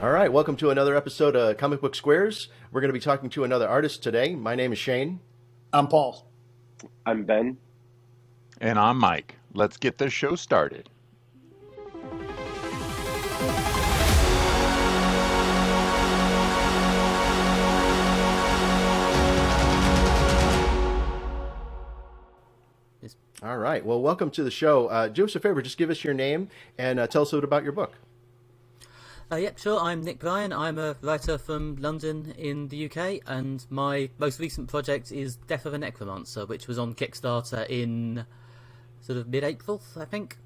All right, welcome to another episode of Comic Book Squares. We're going to be talking to another artist today. My name is Shane. I'm Paul. I'm Ben. And I'm Mike. Let's get this show started. All right, well, welcome to the show. Do us a favor, just give us your name and tell us a bit about your book. Yep, sure. I'm Nick Bryan. I'm a writer from London in the UK, and my most recent project is Death of a Necromancer, which was on Kickstarter in sort of mid-April, I think.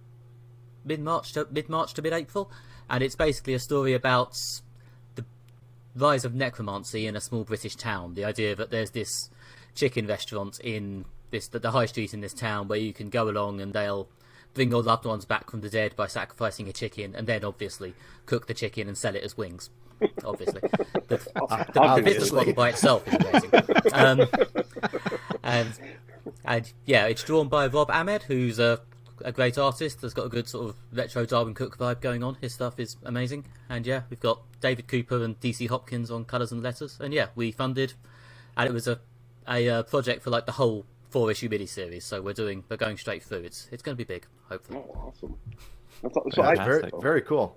Mid-March to mid-April. And it's basically a story about the rise of necromancy in a small British town. The idea that there's this chicken restaurant in the high street in this town where you can go along and they'll bring your loved ones back from the dead by sacrificing a chicken, and then obviously cook the chicken and sell it as wings. Obviously, the business model by itself is amazing. And yeah, it's drawn by Rob Ahmad, who's a great artist. That's got a good sort of retro Darwin Cook vibe going on. His stuff is amazing. And yeah, we've got David Cooper and DC Hopkins on colours and letters. And yeah, we funded, and it was a project for like the whole 4-issue miniseries, so we're going straight through. It's going to be big, hopefully. Oh, awesome! Very cool.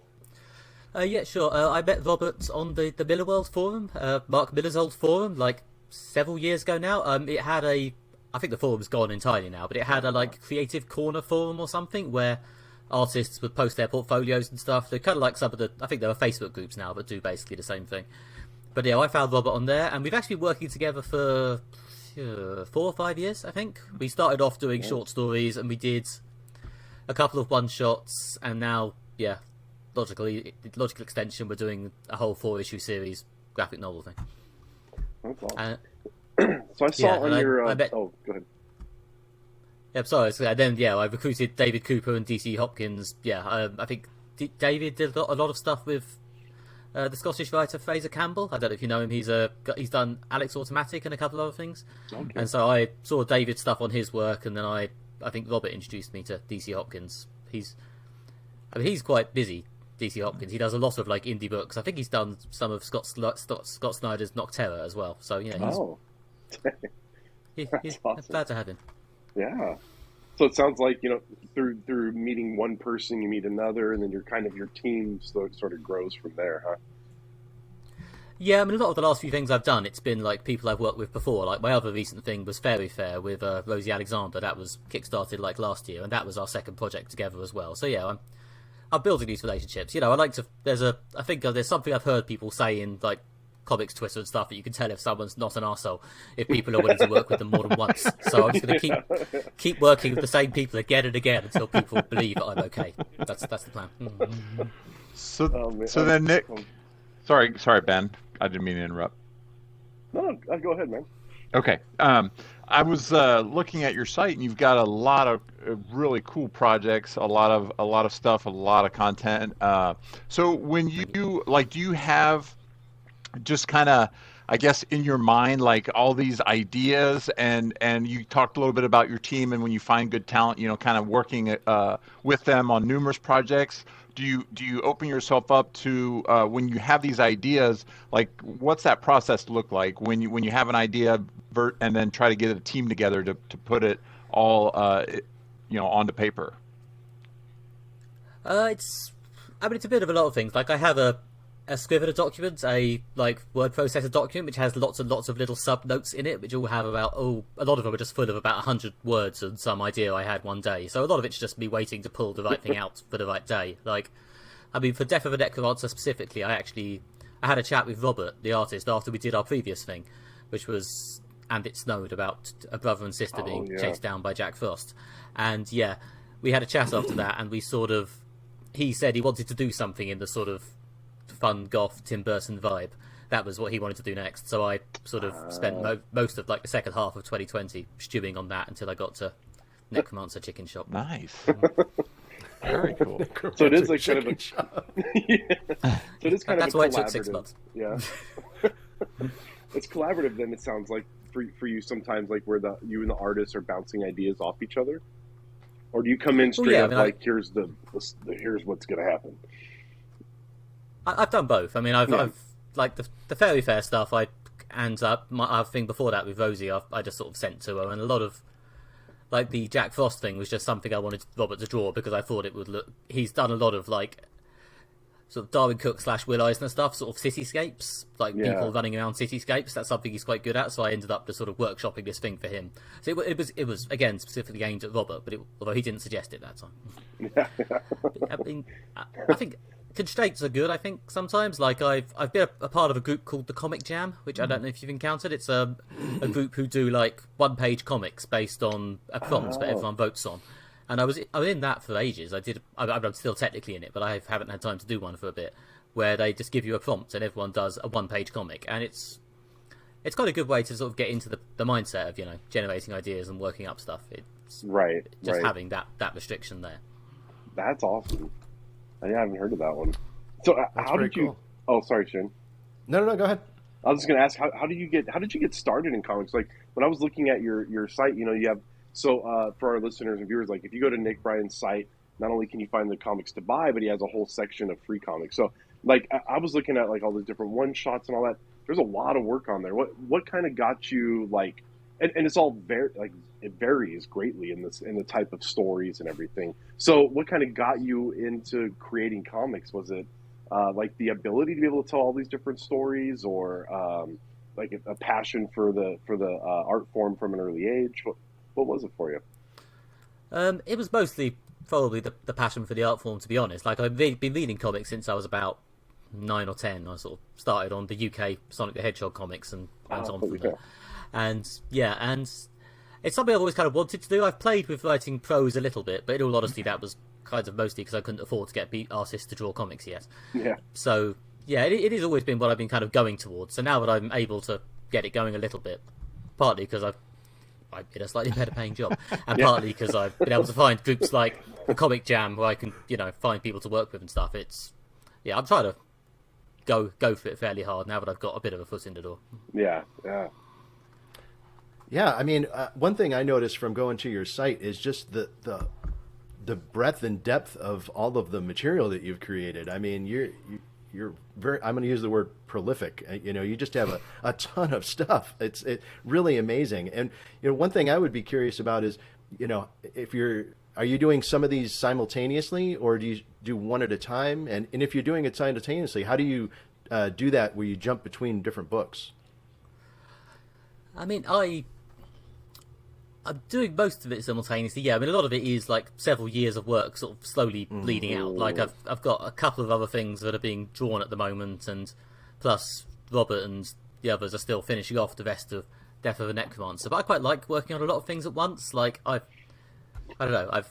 Yeah, sure. I met Robert on the Miller World forum, Mark Miller's old forum, like several years ago now. It had I think the forum's gone entirely now, but it had a like creative corner forum or something where artists would post their portfolios and stuff. They're kind of like some of I think there are Facebook groups now that do basically the same thing. But yeah, I found Robert on there, and we've actually been working together for 4 or 5 years, I think. We started off doing short stories, and we did a couple of one-shots, and now, yeah, logical extension, we're doing a whole 4-issue series graphic novel thing. That's awesome. So I saw on your... oh, go ahead. Yeah, sorry. And then, yeah, I recruited David Cooper and DC Hopkins. Yeah, I think David did a lot of stuff with the Scottish writer Fraser Campbell. I don't know if you know him. He's done Alex Automatic and a couple of other things. Okay. And so I saw David's stuff on his work, and then I think Robert introduced me to DC Hopkins. He's quite busy, DC Hopkins. He does a lot of like indie books. I think he's done some of Scott Snyder's Nocterra as well. So yeah, he's awesome. Glad to have him. Yeah. So it sounds like, through meeting one person, you meet another, and then your team sort of grows from there, huh? Yeah, I mean, a lot of the last few things I've done, it's been like people I've worked with before. Like my other recent thing was FairyFare with Rosie Alexander. That was kickstarted like last year, and that was our second project together as well. So yeah, I'm building these relationships. I like to. I think there's something I've heard people say in like comics Twitter and stuff that you can tell if someone's not an arsehole if people are willing to work with them more than once. So I'm just going to keep working with the same people again and again until people believe that I'm okay. That's the plan. So then Nick, sorry Ben, I didn't mean to interrupt. No, go ahead, man. Okay. I was looking at your site, and you've got a lot of really cool projects, a lot of stuff, a lot of content. So when you do you have just kind of, I guess, in your mind, like all these ideas, and you talked a little bit about your team, and when you find good talent, kind of working with them on numerous projects. Do you open yourself up to when you have these ideas? Like, what's that process look like when you have an idea, and then try to get a team together to put it all onto paper? It's a bit of a lot of things. Like I have a Scrivener document, a like word processor document, which has lots and lots of little sub notes in it, which all have a lot of them are just full of about 100 words and some idea I had one day. So a lot of it's just me waiting to pull the right thing out for the right day. Like, I mean, for Death of a Necromancer specifically, I had a chat with Robert, the artist, after we did our previous thing, which was And It Snowed, about a brother and sister being chased down by Jack Frost. And yeah, we had a chat after that, and he said he wanted to do something in the sort of fun goth Tim Burton vibe. That was what he wanted to do next. So I sort of spent most of like the second half of 2020 stewing on that until I got to Necromancer Chicken Shop. Nice. Very cool. So it is like kind of a yeah. So it is kind that's of why it took 6 months. Yeah. It's collaborative then, it sounds like, for you sometimes, like where you and the artist are bouncing ideas off each other? Or do you come in straight up like here's what's gonna happen? I've done both. I mean, I've like the FairyFare stuff. Our thing before that with Rosie, I just sort of sent to her, and a lot of like the Jack Frost thing was just something I wanted Robert to draw because I thought it would look. He's done a lot of like sort of Darwin Cook / Will Eisner stuff, sort of cityscapes, like people running around cityscapes. That's something he's quite good at. So I ended up just sort of workshopping this thing for him. So it was again specifically aimed at Robert, but although he didn't suggest it that time. I mean, I think constraints are good. I think sometimes, like I've been a part of a group called the Comic Jam, which I don't know if you've encountered. It's a group who do like 1-page comics based on a prompt that everyone votes on. And I was in that for ages. I'm still technically in it, but I haven't had time to do one for a bit, where they just give you a prompt and everyone does a 1-page comic, and it's quite a good way to sort of get into the mindset of generating ideas and working up stuff. It's just having that restriction there. That's awesome. I haven't heard of that one. So how did you? Cool. Oh, sorry, Shane. No, go ahead. I was just gonna ask how did you get started in comics? Like when I was looking at your site, you have. So for our listeners and viewers, like if you go to Nick Bryan's site, not only can you find the comics to buy, but he has a whole section of free comics. So like I was looking at like all the different one-shots and all that. There's a lot of work on there. What kind of got you like, and it's all very like it varies greatly in the type of stories and everything. So what kind of got you into creating comics? Was it like the ability to be able to tell all these different stories, or like a passion for the art form from an early age? What was it for you? It was mostly probably the passion for the art form, to be honest. Like I've been reading comics since I was about 9 or 10. I sort of started on the UK Sonic the Hedgehog comics and went on from there. And it's something I've always kind of wanted to do. I've played with writing prose a little bit, but in all honesty, that was kind of mostly because I couldn't afford to get artists to draw comics yet. Yeah. So yeah, it has always been what I've been kind of going towards. So now that I'm able to get it going a little bit, partly because I'm in a slightly better paying job, and partly because I've been able to find groups like the Comic Jam where I can, find people to work with and stuff. I'm trying to go for it fairly hard now that I've got a bit of a foot in the door. Yeah. I mean, one thing I noticed from going to your site is just the breadth and depth of all of the material that you've created. I mean, you're very, I'm going to use the word prolific. You just have a ton of stuff. It's really amazing. And, one thing I would be curious about is, are you doing some of these simultaneously, or do you do one at a time? And if you're doing it simultaneously, how do you do that where you jump between different books? I mean, I'm doing most of it simultaneously. Yeah, I mean, a lot of it is like several years of work sort of slowly bleeding out. Like I've got a couple of other things that are being drawn at the moment, and plus Robert and the others are still finishing off the rest of Death of a Necromancer. But I quite like working on a lot of things at once. Like I don't know,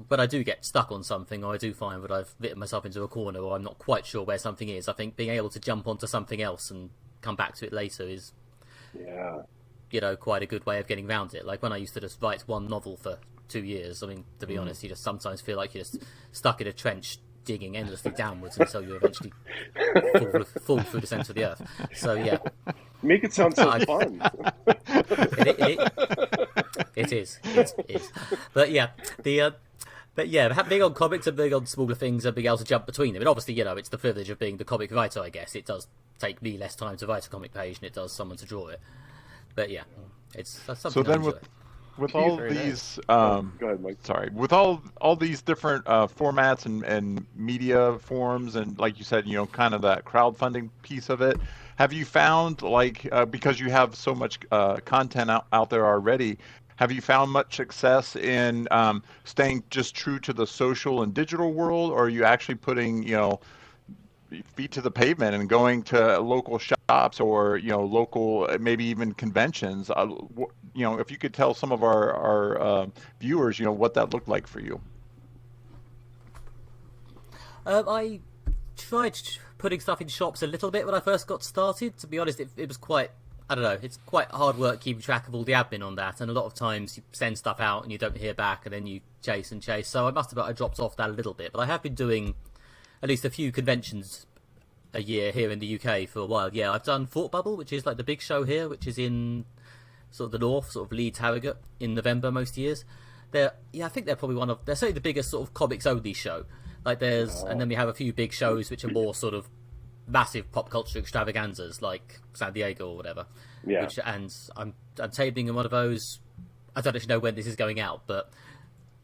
when I do get stuck on something, or I do find that I've written myself into a corner, or I'm not quite sure where something is, I think being able to jump onto something else and come back to it later is quite a good way of getting around it. Like when I used to just write one novel for 2 years, I mean, to be honest, you just sometimes feel like you're just stuck in a trench digging endlessly downwards until you eventually fall through the centre of the earth. So yeah. Make it sound so fun. It is. But yeah, being on comics and being on smaller things and being able to jump between them. And obviously, it's the privilege of being the comic writer, I guess. It does take me less time to write a comic page than it does someone to draw it. But yeah, it's something. So then, I enjoy. with all these, go ahead, Mike. Sorry, with all these different formats and media forms, and like you said, kind of that crowdfunding piece of it. Have you found, like, because you have so much content out there already, have you found much success in staying just true to the social and digital world, or are you actually putting, feet to the pavement and going to local shops or local, maybe even conventions? If you could tell some of our viewers what that looked like for you. I tried putting stuff in shops a little bit when I first got started. To be honest, it was quite, I don't know, it's quite hard work keeping track of all the admin on that, and a lot of times you send stuff out and you don't hear back, and then you chase, so I dropped off that a little bit. But I have been doing at least a few conventions a year here in the UK for a while. Yeah, I've done Thought Bubble, which is like the big show here, which is in sort of the north, sort of Leeds, Harrogate, in November most years. I think they're probably they're certainly the biggest sort of comics only show. Like and then we have a few big shows which are more sort of massive pop culture extravaganzas like San Diego or whatever. Yeah. And I'm tabling in one of those. I don't actually know when this is going out, but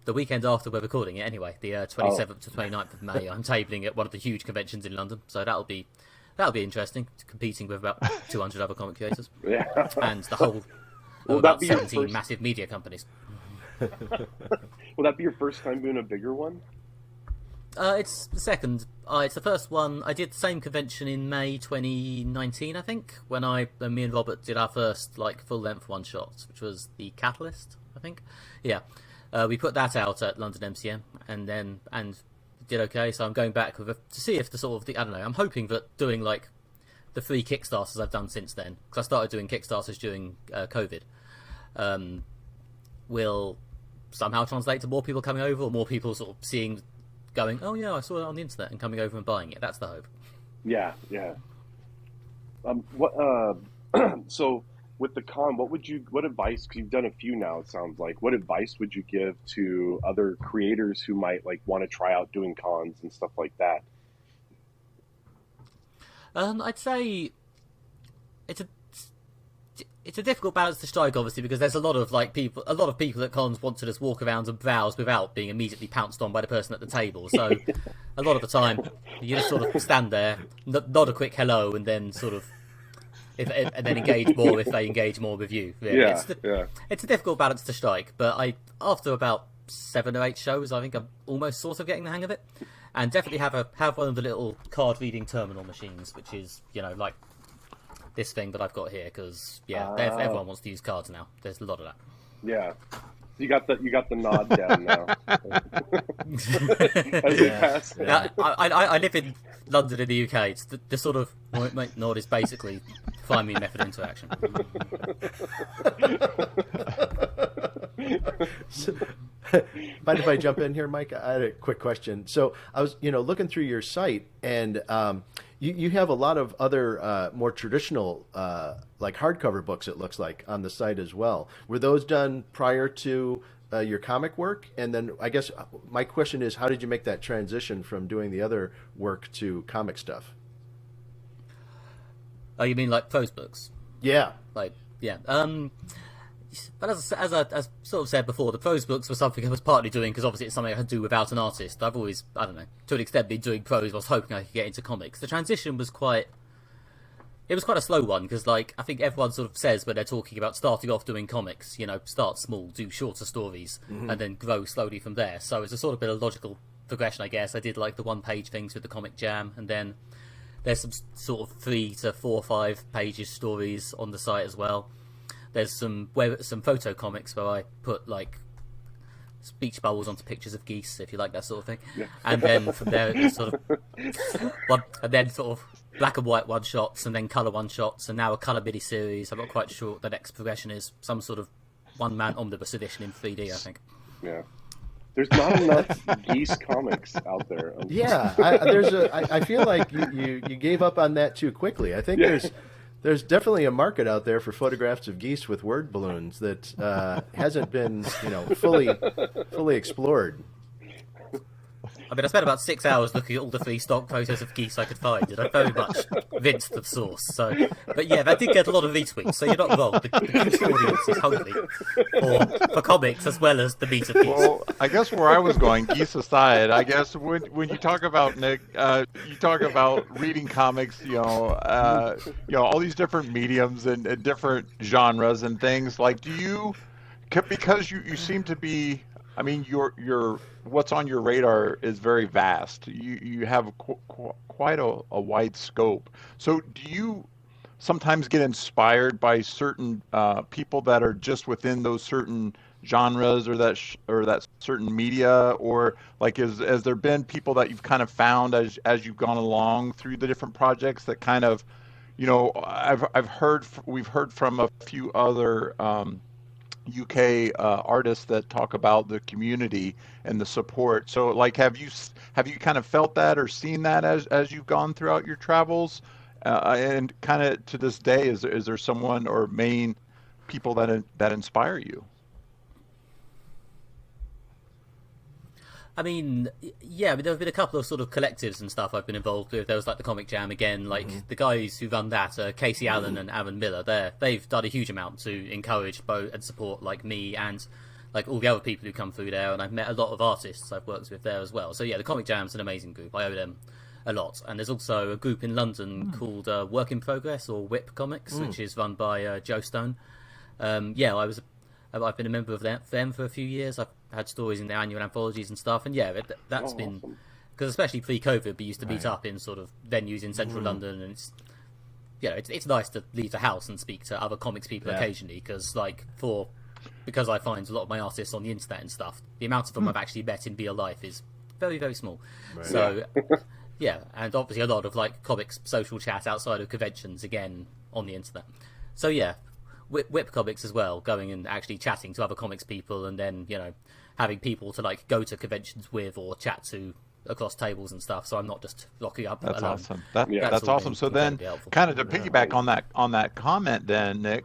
the weekend after we're recording it anyway, the 27th to 29th of May, I'm tabling at one of the huge conventions in London. So that'll be interesting, competing with about 200 other comic creators. Yeah. And the whole Will about that be your 17 first- massive media companies. Will that be your first time doing a bigger one? It's the second. It's the first one. I did the same convention in May 2019, I think, when me and Robert did our first like full length one shot, which was the Catalyst, I think. Yeah, we put that out at London MCM, and did okay. So I'm going back to see if I don't know. I'm hoping that doing like the 3 Kickstarters I've done since then, because I started doing Kickstarters during COVID, will somehow translate to more people coming over, or more people sort of going, oh yeah, I saw it on the internet, and coming over and buying it. That's the hope. Yeah. So with the con, what advice, because you've done a few now, it sounds like, what advice would you give to other creators who might like want to try out doing cons and stuff like that? I'd say it's a difficult balance to strike, obviously, because there's a lot of people at cons want to just walk around and browse without being immediately pounced on by the person at the table. So a lot of the time, you just sort of stand there, nod a quick hello, and then sort of and then engage more if they engage more with you. Really. It's a difficult balance to strike, but after about 7 or 8 shows, I think I'm almost sort of getting the hang of it, and definitely have one of the little card reading terminal machines, which is like this thing that I've got here, because everyone wants to use cards now. There's a lot of that. Yeah, you got the nod down now. As we pass. I live in London in the UK. It's the sort of nod is basically find me method interaction. Mind if I jump in here, Mike? I had a quick question. So I was, looking through your site, and you have a lot of other more traditional, like hardcover books, it looks like, on the site as well. Were those done prior to your comic work? And then I guess my question is, how did you make that transition from doing the other work to comic stuff? Oh, you mean like prose books? Yeah. But as I sort of said before, the prose books were something I was partly doing because obviously it's something I could do without an artist. I've always, I don't know, to an extent been doing prose. I was hoping I could get into comics. The transition was quite a slow one, because I think everyone sort of says when they're talking about starting off doing comics, start small, do shorter stories, and then grow slowly from there. So it's a sort of bit of logical progression, I guess. I did like the 1-page things with the Comic Jam, and then there's some sort of 3 to 4 or 5 pages stories on the site as well. There's some photo comics where I put like speech bubbles onto pictures of geese, if you like that sort of thing. Yeah. And then from there it's sort of black and white one-shots, and then colour one-shots, and now a colour mini-series. I'm not quite sure what the next progression is. Some sort of one-man omnibus edition in 3D, I think. Yeah. There's not enough geese comics out there. Yeah, I feel like you gave up on that too quickly. I think there's definitely a market out there for photographs of geese with word balloons that hasn't been fully explored. I mean, I spent about 6 hours looking at all the free stock photos of geese I could find, and I very much rinsed the source. So, but yeah, that did get a lot of retweets, so you're not wrong. The geese audience is hungry for comics as well as the meat of geese. Well, I guess where I was going, geese aside, I guess when you talk about, Nick, you talk about reading comics, all these different mediums and different genres and things. Like, because you seem to be, I mean, your what's on your radar is very vast. You have quite a wide scope. So do you sometimes get inspired by certain people that are just within those certain genres or that certain media, or like has there been people that you've kind of found as you've gone along through the different projects that kind of, we've heard from a few other UK artists that talk about the community and the support. So like, have you kind of felt that or seen that as you've gone throughout your travels, and kind of to this day, is there someone or main people that inspire you? I mean, yeah, there have been a couple of sort of collectives and stuff I've been involved with. There was like the Comic Jam again, like the guys who run that, Casey Allen and Aaron Miller. They've done a huge amount to encourage both and support like me and like all the other people who come through there. And I've met a lot of artists I've worked with there as well. So yeah, the Comic Jam's an amazing group. I owe them a lot. And there's also a group in London called Work in Progress or Whip Comics, which is run by Joe Stone. I've been a member of them for a few years. I've had stories in their annual anthologies and stuff, and yeah, that's been because especially pre-COVID, we used to meet up in sort of venues in central London, and it's nice to leave the house and speak to other comics people occasionally because because I find a lot of my artists on the internet and stuff, the amount of them I've actually met in real life is very, very small. Right. So yeah, and obviously a lot of like comics social chat outside of conventions again on the internet. So yeah. Whip Comics as well, going and actually chatting to other comics people, and then having people to like go to conventions with or chat to across tables and stuff. So I'm not just locking up. That's alone. Awesome. That's awesome. So then, kind of to piggyback on that comment, then Nick,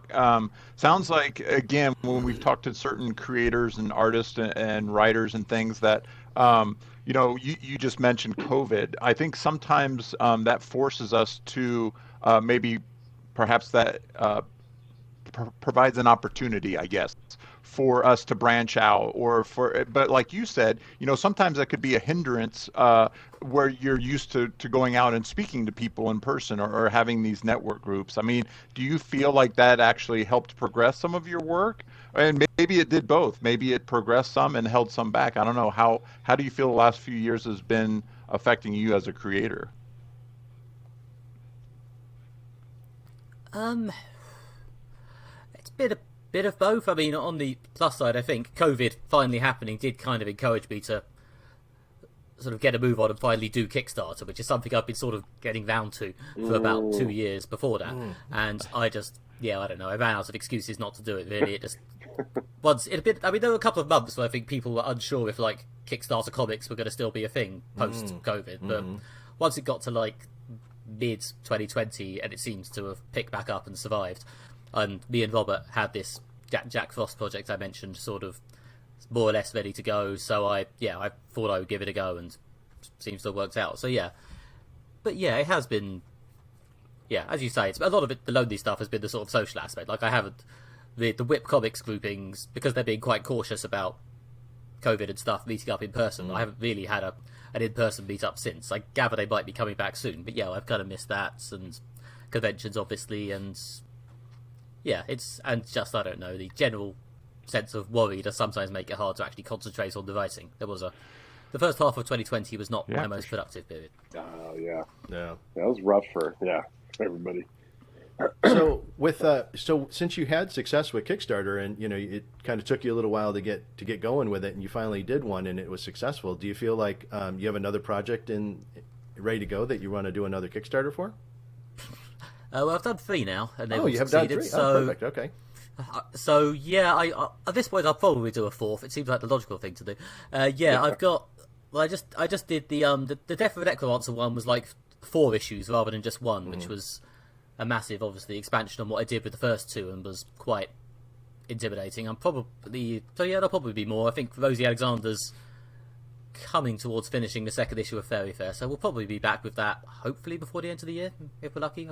sounds like again when we've talked to certain creators and artists and writers and things that. You just mentioned COVID. I think sometimes that forces us to maybe perhaps that provides an opportunity, I guess, for us to branch out but like you said, sometimes that could be a hindrance where you're used to going out and speaking to people in person or having these network groups. I mean, do you feel like that actually helped progress some of your work? And maybe it did both. Maybe it progressed some and held some back. I don't know. How do you feel the last few years has been affecting you as a creator? A bit of both. I mean, on the plus side, I think COVID finally happening did kind of encourage me to sort of get a move on and finally do Kickstarter, which is something I've been sort of getting round to for about 2 years before that. And I just, I don't know, I ran out of excuses not to do it, really. It just, there were a couple of months where I think people were unsure if, like, Kickstarter comics were going to still be a thing post-COVID. But once it got to, like, mid-2020, and it seems to have picked back up and survived, and me and Robert had this Jack Frost project I mentioned sort of more or less ready to go, so I thought I would give it a go, and seems to have worked out. So yeah, but yeah, it has been, as you say, it's a lot of it. The lonely stuff has been the sort of social aspect. Like I haven't the Whip Comics groupings, because they're being quite cautious about COVID and stuff, meeting up in person. I haven't really had an in-person meet up since. I gather they might be coming back soon, but I've kind of missed that, and conventions obviously, and and just, I don't know, the general sense of worry does sometimes make it hard to actually concentrate on the writing. The first half of 2020 was not my most productive period. Oh, yeah. That was rough for everybody. So since you had success with Kickstarter, and it kind of took you a little while to get going with it, and you finally did one and it was successful, do you feel like you have another project ready to go that you want to do another Kickstarter for? Well, I've done 3 now, and you have done 3. Oh, perfect. Okay. So I at this point I'll probably do a 4th. It seems like the logical thing to do. I've got. Well, I just did the Death of a Necromancer one was like 4 issues rather than just 1, which was a massive, obviously, expansion on what I did with the first 2, and was quite intimidating. There'll probably be more. I think Rosie Alexander's coming towards finishing the 2nd issue of FairyFare, so we'll probably be back with that hopefully before the end of the year, if we're lucky.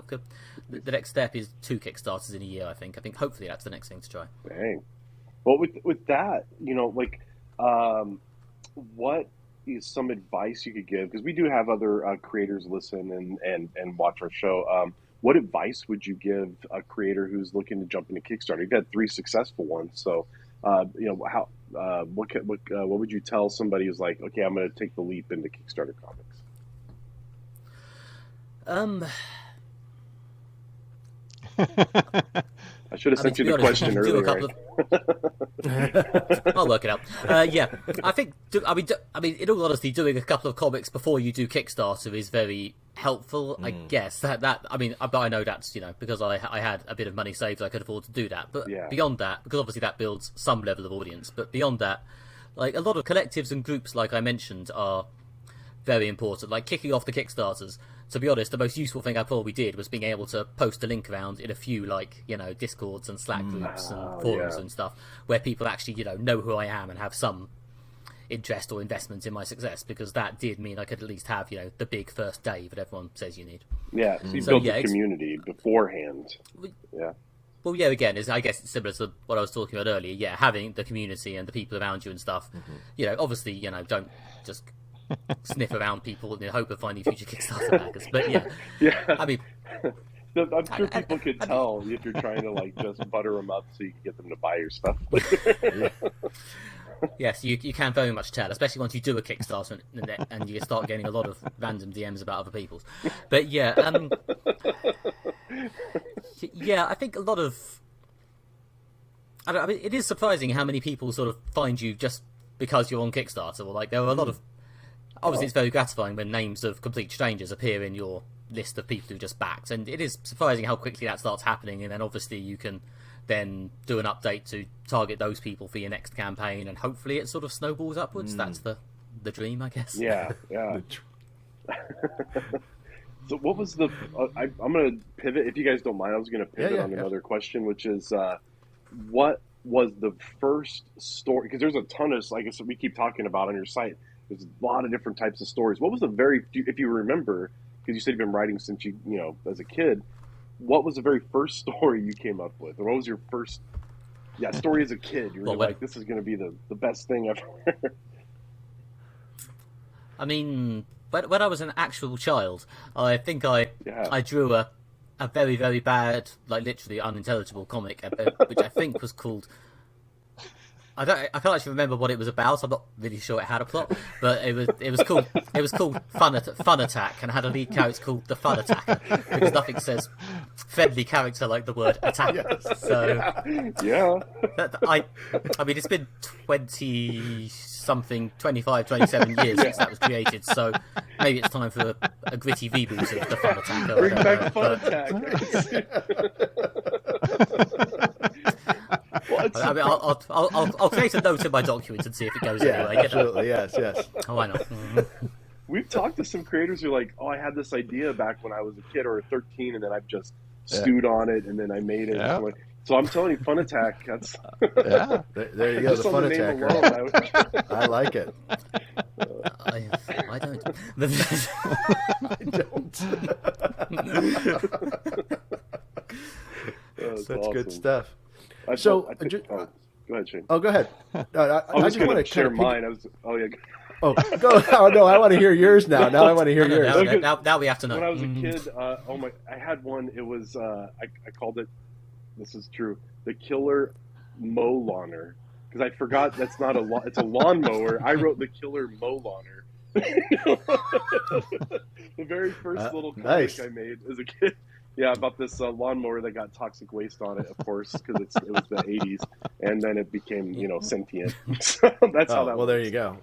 The next step is 2 Kickstarters in a year. I think hopefully that's the next thing to try. Dang. Well, with that, what is some advice you could give, because we do have other creators listen and watch our show. What advice would you give a creator who's looking to jump into Kickstarter? You've had 3 successful ones, so what would you tell somebody who's like, okay, I'm going to take the leap into Kickstarter comics? I should have sent you the question earlier. I'll work it out. I think. In all honesty, doing a couple of comics before you do Kickstarter is very helpful. I guess but I know that's because I had a bit of money saved, I could afford to do that. But beyond that, because obviously that builds some level of audience. But beyond that, like a lot of collectives and groups, like I mentioned, are very important. Like kicking off the Kickstarters. To be honest, the most useful thing I probably did was being able to post a link around in a few, Discords and Slack groups and forums and stuff, where people actually, know who I am and have some interest or investment in my success, because that did mean I could at least have, the big first day that everyone says you need. Yeah, so you built a community beforehand. Yeah. Well, yeah, again, I guess it's similar to what I was talking about earlier. Yeah, having the community and the people around you and stuff. Obviously, don't just sniff around people in the hope of finding future Kickstarter backers. But yeah. I mean, I'm sure people could tell if you're trying to just butter them up so you can get them to buy your stuff. Yes, you can very much tell, especially once you do a Kickstarter and you start getting a lot of random DMs about other people's. But yeah, I think a lot of... I mean, it is surprising how many people sort of find you just because you're on Kickstarter. Or there are a lot of... Obviously, it's very gratifying when names of complete strangers appear in your list of people who just backed, and it is surprising how quickly that starts happening, and then obviously you can then do an update to target those people for your next campaign, and hopefully it sort of snowballs upwards. That's the dream, I guess. Yeah. So what was the... I'm going to pivot, if you guys don't mind. I was going to pivot on another question, which is what was the first story? Because there's a ton of, like I said, we keep talking about on your site, there's a lot of different types of stories. What was if you remember, because you said you've been writing since you as a kid, what was the very first story you came up with? Or what was your first story as a kid? You were like, this is going to be the best thing ever. I mean, when I was an actual child, I think I drew a very, very bad, literally unintelligible comic, which I think was called... I can't actually remember what it was about. I'm not really sure it had a plot, but it was called Fun Attack, and had a lead character called the Fun Attacker, because nothing says friendly character like the word attacker. Yes. So yeah, I mean, it's been 20-something, 25, 27 years since that was created, so maybe it's time for a gritty reboot of the Fun Attacker. Bring back Fun Attack. I mean, I'll create a note in my document and see if it goes anyway. Absolutely, yes. Oh, why not? We've talked to some creators who are like, I had this idea back when I was a kid or 13, and then I've just stewed on it, and then I made it. Yeah. So I'm telling you, Fun Attack. That's There you go, the Fun Attack. Right? I like it. I don't. I don't. That's awesome. Good stuff. Go ahead, Shane. Oh, go ahead. I was just going to share mine. Oh, go! Oh no, I want to hear yours now. Now I want to hear yours. Now we have to know. When I was a kid, I had one. It was I called it. This is true. The Killer Mow Lawner, because I forgot that's not it's a lawnmower. I wrote the Killer Mow Lawner. The very first little comic I made as a kid. Yeah, about this lawnmower that got toxic waste on it, of course, because it was the 80s, and then it became, sentient. So that's how that works. There you go.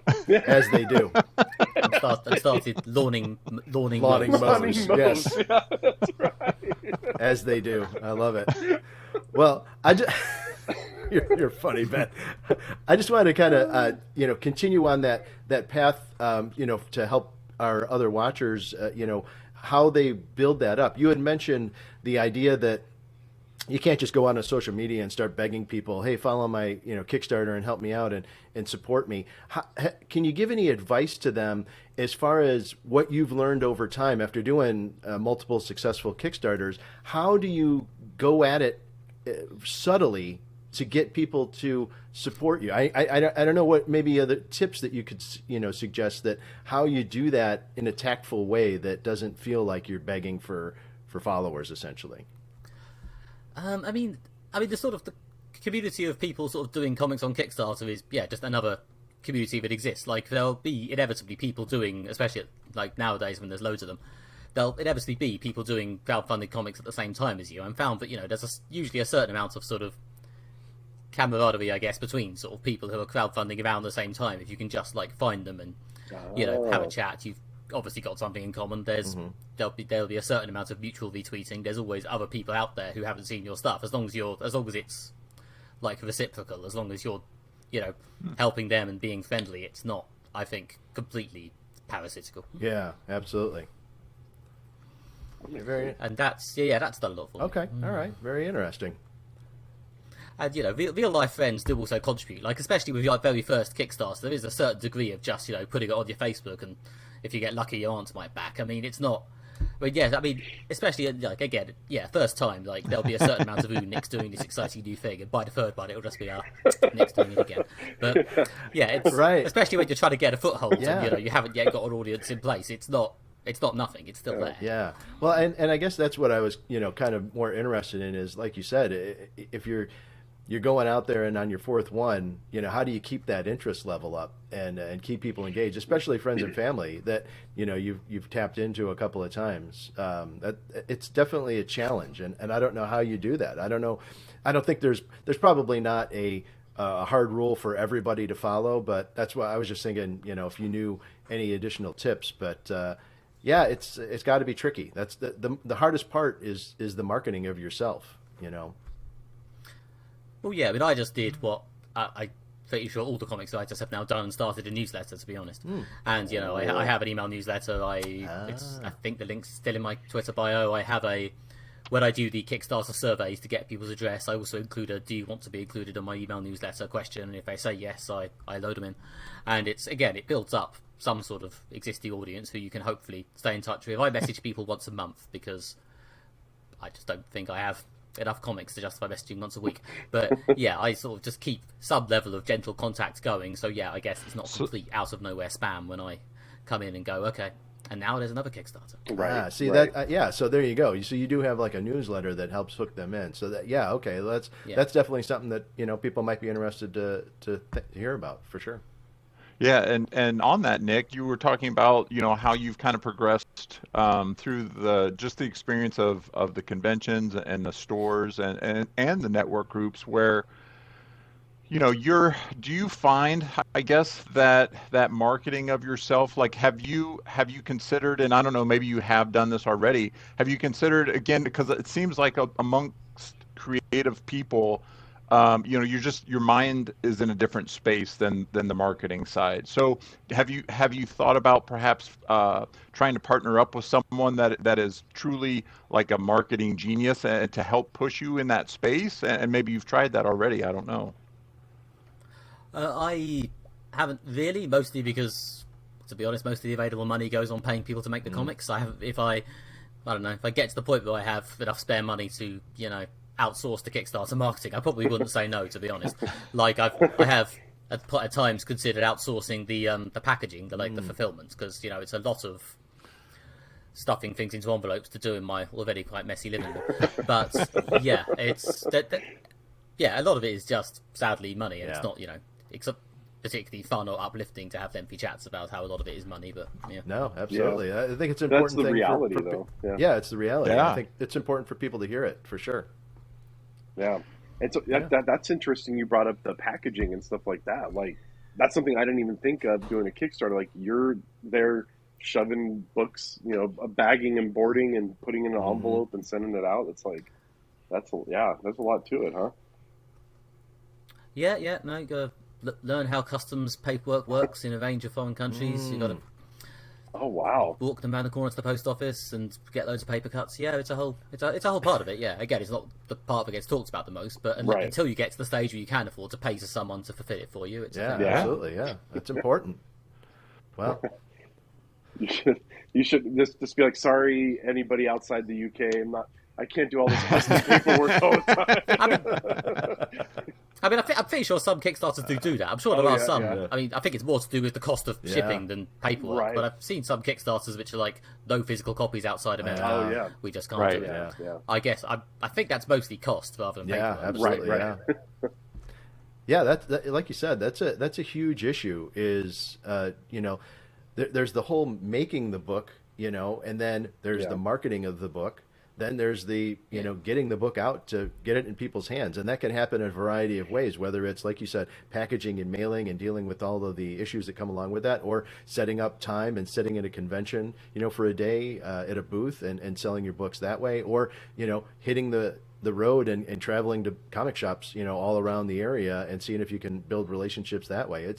As they do. And started lawning mows. Yes. Yeah, that's right. As they do. I love it. Well, you're funny, Ben. I just wanted to kind of, continue on that path, to help our other watchers, how they build that up. You had mentioned the idea that you can't just go on social media and start begging people, hey, follow my Kickstarter and help me out and support me. Can you give any advice to them as far as what you've learned over time after doing multiple successful Kickstarters? How do you go at it subtly to get people to support you? I don't know what maybe other tips that you could suggest, that how you do that in a tactful way that doesn't feel like you're begging for followers essentially. I mean the sort of the community of people sort of doing comics on Kickstarter is just another community that exists. There'll be inevitably people doing, especially nowadays when there's loads of them, there'll inevitably be people doing crowdfunded comics at the same time as you, and found that there's usually a certain amount of sort of camaraderie, I guess, between sort of people who are crowdfunding around the same time. If you can just find them and have a chat, you've obviously got something in common. There'll be a certain amount of mutual retweeting. There's always other people out there who haven't seen your stuff. As long as it's reciprocal, as long as you're helping them and being friendly, it's not, I think, completely parasitical. Yeah, absolutely. And that's done a lot for me. Okay, all right, very interesting. And, you know, real life friends do also contribute. Like, especially with your very first Kickstarter, there is a certain degree of just, you know, putting it on your Facebook, and if you get lucky, your aunt might back. I mean, it's not. But yeah, I mean, especially, like, again, yeah, first time, like, there'll be a certain amount of, ooh, Nick's doing this exciting new thing, and by the third one, it'll just be, Nick's doing it again. But, yeah, it's, right. Especially when you're trying to get a foothold, Yeah. and, you know, you haven't yet got an audience in place, it's not nothing, it's still there. Yeah. Well, and I guess that's what I was, you know, kind of more interested in is, like you said, if you're going out there and on your fourth one, you know, how do you keep that interest level up and keep people engaged, especially friends and family that, you know, you've tapped into a couple of times. That it's definitely a challenge, and I don't know how you do that. I don't know. I don't think there's probably not a hard rule for everybody to follow, but that's why I was just thinking, you know, if you knew any additional tips, but yeah, it's got to be tricky. That's the hardest part is the marketing of yourself, you know. Well, yeah, I mean, I just did what I'm pretty sure all the comics writers have now done and started a newsletter, to be honest. And, you know, I have an email newsletter. I think the link's still in my Twitter bio. I have when I do the Kickstarter surveys to get people's address, I also include a do you want to be included on my email newsletter question. And if they say yes, I load them in. And it's, again, it builds up some sort of existing audience who you can hopefully stay in touch with. I message people once a month because I just don't think I have enough comics to justify messaging once a week. But yeah, I sort of just keep some level of gentle contact going. So yeah, I guess it's not complete out of nowhere spam when I come in and go, okay, and now there's another Kickstarter. Right. See right. that? Yeah. So there you go. So you do have like a newsletter that helps hook them in. So that, yeah, okay, that's definitely something that, you know, people might be interested to hear about for sure. Yeah, and on that, Nick, you were talking about, you know, how you've kind of progressed through the experience of the conventions and the stores and the network groups where, you know, do you find, I guess, that marketing of yourself, like have you considered, and I don't know, maybe you have done this already, have you considered, again, because it seems like amongst creative people, you know, your mind is in a different space than the marketing side. So have you thought about perhaps trying to partner up with someone that is truly like a marketing genius and to help push you in that space? And maybe you've tried that already. I don't know. I haven't really, mostly because, to be honest, most of the available money goes on paying people to make the comics. If I get to the point where I have enough spare money to, you know, outsource to Kickstarter marketing, I probably wouldn't say no, to be honest. Like I have at times considered outsourcing the packaging, the fulfillment, because, you know, it's a lot of stuffing things into envelopes to do in my already quite messy living room. But yeah, it's a lot of it is just sadly money, and it's not, you know, it's particularly fun or uplifting to have lengthy chats about how a lot of it is money. But yeah. No, absolutely. I think it's important. That's the reality, though. Yeah, it's the reality. Yeah. I think it's important for people to hear it for sure. Yeah, and so that's interesting. You brought up the packaging and stuff like that. Like, that's something I didn't even think of doing a Kickstarter. Like, you're there shoving books, you know, bagging and boarding and putting in an envelope and sending it out. It's like, there's a lot to it, huh? Yeah. No, you gotta learn how customs paperwork works in a range of foreign countries. You gotta. Oh wow! Walk them down the corner to the post office and get loads of paper cuts. Yeah, it's a whole part of it. Yeah, again, it's not the part that gets talked about the most, but until you get to the stage where you can afford to pay to someone to fulfill it for you, it's absolutely, yeah, that's important. Well, you should just be like, sorry, anybody outside the UK, I can't do all this custom paperwork all the time. I mean, I'm pretty sure some Kickstarters do that. I'm sure there are some. Yeah. I mean, I think it's more to do with the cost of shipping than paperwork. Right. But I've seen some Kickstarters which are like no physical copies outside America. We just can't do it. Yeah. I guess I think that's mostly cost rather than paperwork. Yeah, absolutely. Right. Yeah, that like you said, that's a huge issue. Is you know, there's the whole making the book, you know, and then there's the marketing of the book. Then there's the, you know, getting the book out to get it in people's hands. And that can happen in a variety of ways, whether it's, like you said, packaging and mailing and dealing with all of the issues that come along with that, or setting up time and sitting in a convention, you know, for a day at a booth and selling your books that way, or, you know, hitting the road and traveling to comic shops, you know, all around the area and seeing if you can build relationships that way.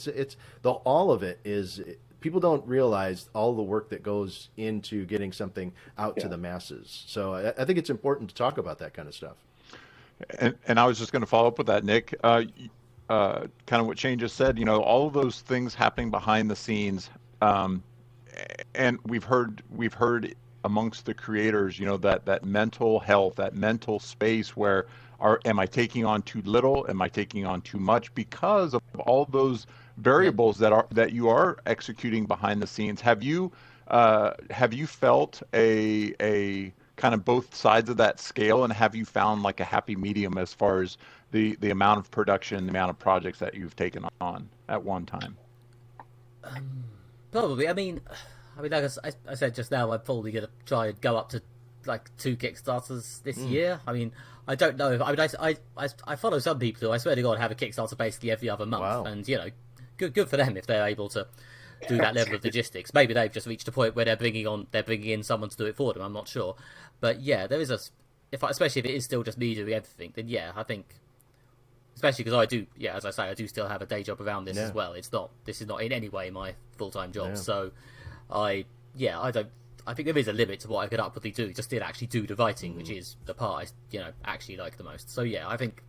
All of it is... People don't realize all the work that goes into getting something out to the masses. So I think it's important to talk about that kind of stuff. And I was just going to follow up with that, Nick. Kind of what Shane just said. All of those things happening behind the scenes, and we've heard amongst the creators, that mental health, that mental space where am I taking on too little? Am I taking on too much? Because of all those variables that you are executing behind the scenes. Have you felt a kind of both sides of that scale, and have you found like a happy medium as far as the amount of production, the amount of projects that you've taken on at one time? Probably. I mean, like I said just now, I'm probably going to try and go up to like 2 Kickstarters this year. I mean, I don't know. I follow some people who I swear to God have a Kickstarter basically every other month, Wow. and good for them if they're able to do that level of logistics. Maybe they've just reached a point where they're bringing in someone to do it for them. I'm not sure, but yeah, there is especially if it is still just me doing everything, then yeah, I think. Especially because I do, as I say, I do still have a day job around this as well. This is not in any way my full-time job. Yeah. So, I think there is a limit to what I could upwardly do. Just did actually do the writing, which is the part I, actually like the most. So yeah, I think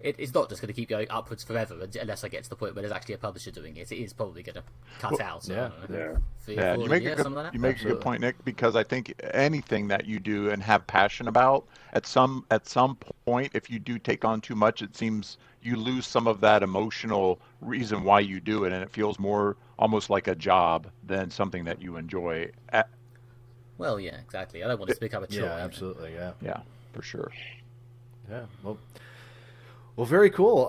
it's not just going to keep going upwards forever unless I get to the point where there's actually a publisher doing it. It is probably going to cut out. So, You make a good point, Nick, because I think anything that you do and have passion about, at some point, if you do take on too much, it seems you lose some of that emotional reason why you do it, and it feels more almost like a job than something that you enjoy. Well, yeah, exactly. I don't want it to become a chore. Yeah, absolutely. Yeah, for sure. Yeah. Well, very cool.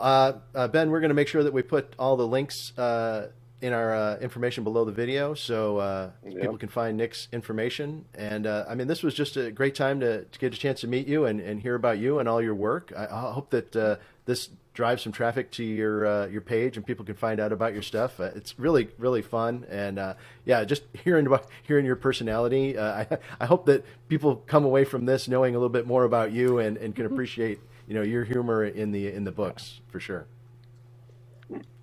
Ben, we're going to make sure that we put all the links in our information below the video so people can find Nick's information. And I mean, this was just a great time to get a chance to meet you and hear about you and all your work. I hope that this drives some traffic to your page and people can find out about your stuff. It's really, really fun. And just hearing your personality, I hope that people come away from this knowing a little bit more about you and can appreciate your humor in the books for sure.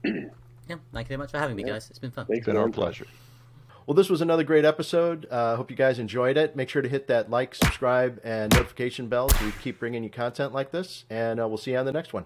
Yeah, thank you very much for having me, guys. It's been fun. It's been our pleasure. Well, this was another great episode. Hope you guys enjoyed it. Make sure to hit that like, subscribe, and notification bell so we keep bringing you content like this. And we'll see you on the next one.